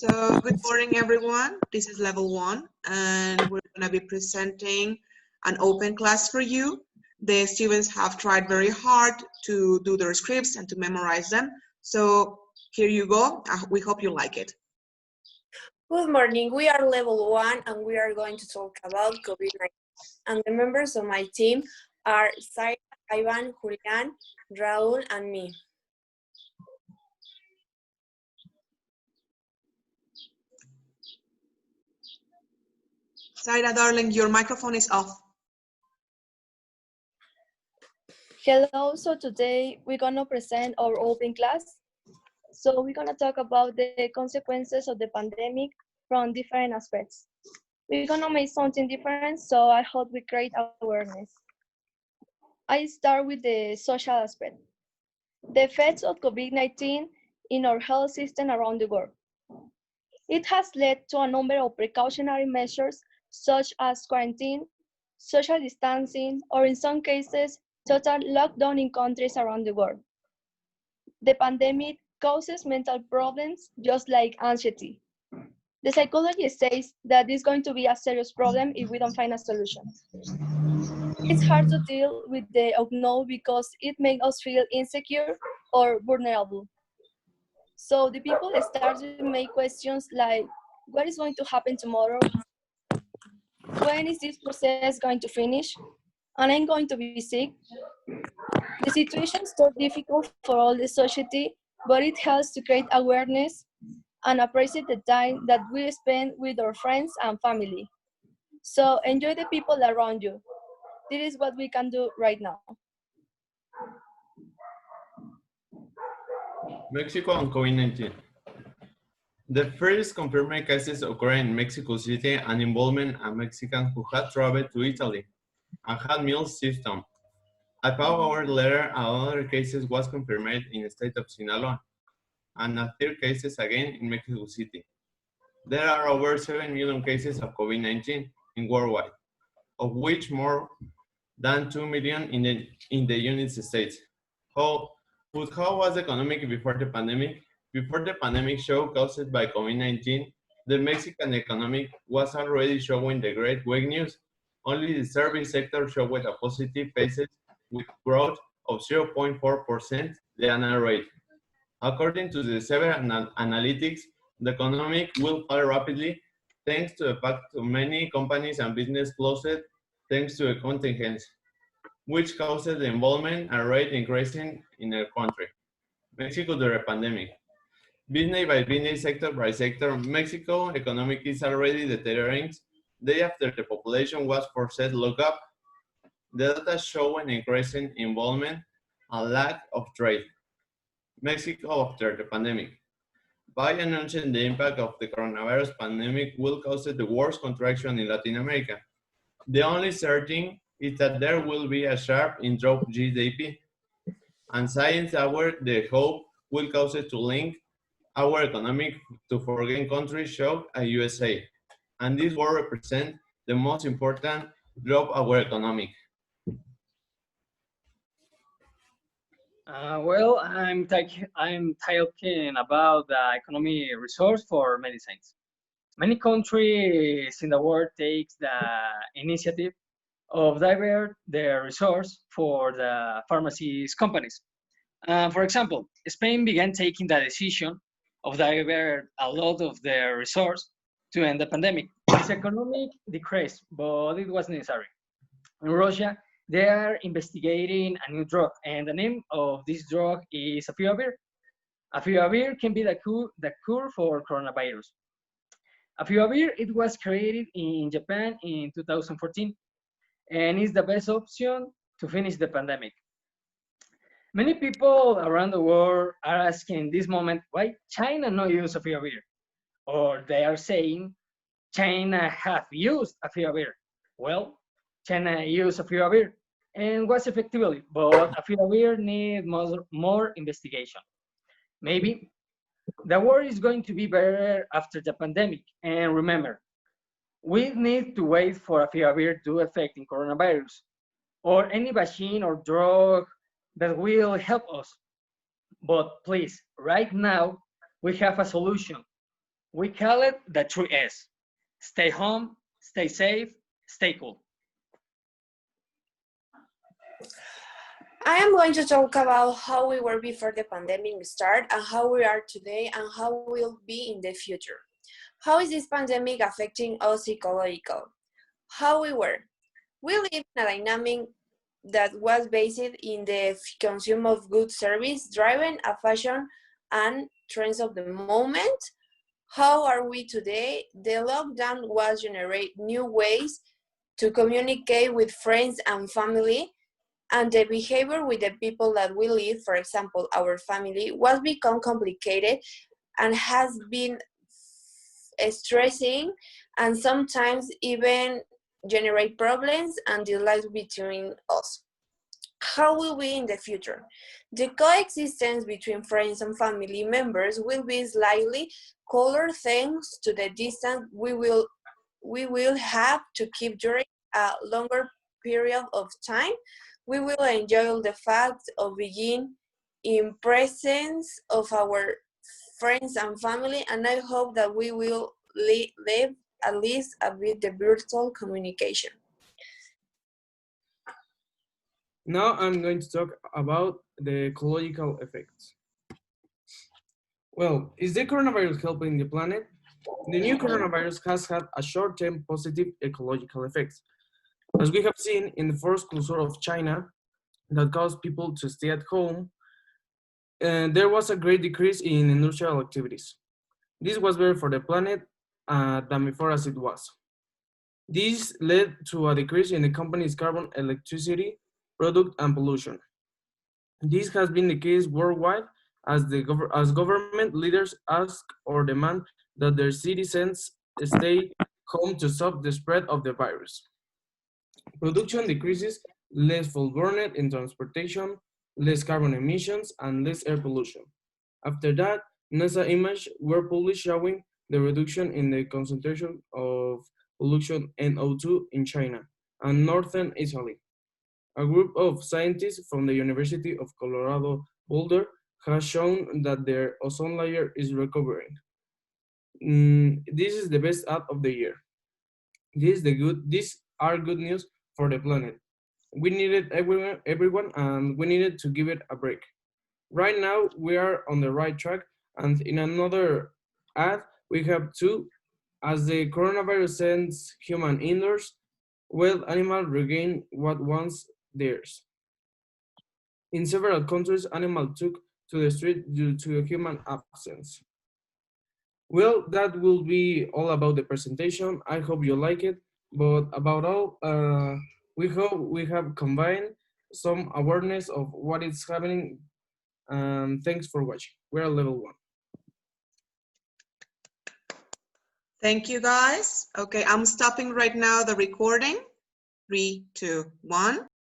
So good morning, everyone. This is level 1, and we're going to be presenting an open class for you. The students have tried very hard to do their scripts and to memorize them. So here you go. We hope you like it. Good morning. We are level 1 and we are going to talk about COVID-19. And the members of my team are Zaira, Ivan, Julian, Raul, and me. Zaira, darling, your microphone is off. Hello, so today we're gonna present our open class. So we're gonna talk about the consequences of the pandemic from different aspects. We're gonna make something different, so I hope we create awareness. I start with the social aspect. The effects of COVID-19 in our health system around the world. It has led to a number of precautionary measures such as quarantine, social distancing, or in some cases, total lockdown in countries around the world. The pandemic causes mental problems just like anxiety. The psychologist says that this is going to be a serious problem if we don't find a solution. It's hard to deal with the unknown because it makes us feel insecure or vulnerable. So the people start to make questions like, what is going to happen tomorrow? When is this process going to finish? And I'm going to be sick. The situation is so difficult for all the society, but it helps to create awareness and appreciate the time that we spend with our friends and family. So enjoy the people around you. This is what we can do right now. Mexico and COVID-19. The first confirmed cases occurred in Mexico City and involving a Mexican who had traveled to Italy and had meals symptoms. A few hours later, another case was confirmed in the state of Sinaloa, and a third case again in Mexico City. There are over 7 million cases of COVID-19 in worldwide, of which more than 2 million in the United States. How was the economic before the pandemic? Before the pandemic shock caused by COVID-19, the Mexican economy was already showing the great weakness. Only the service sector showed a positive pace with growth of 0.4% the annual rate. According to the several analytics, the economy will fall rapidly thanks to the fact that many companies and businesses closed thanks to a contingent, which caused the involvement and rate increasing in our country. Mexico during the pandemic. Business by business, sector by sector, Mexico economic is already deteriorating. Day after the population was forced to look up, the data show an increasing involvement and lack of trade. Mexico after the pandemic. By announcing the impact of the coronavirus pandemic will cause the worst contraction in Latin America. The only certain is that there will be a sharp drop GDP, and science our the hope will cause it to link our economic to foreign countries show a USA, and this will represent the most important drop our economic. Well, I'm talking about the economy resource for medicines. Many countries in the world take the initiative of divert their resource for the pharmacies companies. For example, Spain began taking the decision of divert a lot of their resource to end the pandemic. Its economic decreased, but it was necessary. In Russia, they are investigating a new drug, and the name of this drug is afivir. Afivir can be the cure for coronavirus. Afivir, it was created in Japan in 2014, and is the best option to finish the pandemic. Many people around the world are asking in this moment why China no use afivir, or they are saying China have used afivir. Well, China used afivir and was effectively, but afivir need more investigation. Maybe the world is going to be better after the pandemic. And remember, we need to wait for afivir to affect in coronavirus or any vaccine or drug that will help us. But please, right now, we have a solution. We call it the 3S. Stay home, stay safe, stay cool. I am going to talk about how we were before the pandemic started and how we are today and how we'll be in the future. How is this pandemic affecting us psychologically? How we were. We live in a dynamic that was based in the consume of good service, driven a fashion and trends of the moment. How are we today? The lockdown was generate new ways to communicate with friends and family, and the behavior with the people that we live, for example, our family, was become complicated and has been stressing and sometimes even generate problems and delays between us. How will we in the future? The coexistence between friends and family members will be slightly colder thanks to the distance we will have to keep during a longer period of time. We will enjoy the fact of being in presence of our friends and family, and I hope that we will live at least a bit the virtual communication. Now I'm going to talk about the ecological effects. Well, is the coronavirus helping the planet? The new coronavirus has had a short-term positive ecological effects. As we have seen in the first closure of China that caused people to stay at home, there was a great decrease in industrial activities. This was better for the planet than before as it was. This led to a decrease in the company's carbon, electricity, product, and pollution. This has been the case worldwide as government leaders ask or demand that their citizens stay home to stop the spread of the virus. Production decreases, less fuel burned in transportation, less carbon emissions, and less air pollution. After that, NASA images were published showing the reduction in the concentration of pollution NO2 in China and northern Italy. A group of scientists from the University of Colorado Boulder has shown that their ozone layer is recovering. This is the best ad of the year. These are good news for the planet. We needed everyone, and we needed to give it a break. Right now, we are on the right track, and in another ad, we have two. As the coronavirus sends human indoors, wild animals regain what once theirs. In several countries, animals took to the street due to a human absence. Well, that will be all about the presentation. I hope you like it, but about all, we hope we have combined some awareness of what is happening. Thanks for watching. We're at level 1. Thank you, guys. Okay, I'm stopping right now the recording. 3, 2, 1.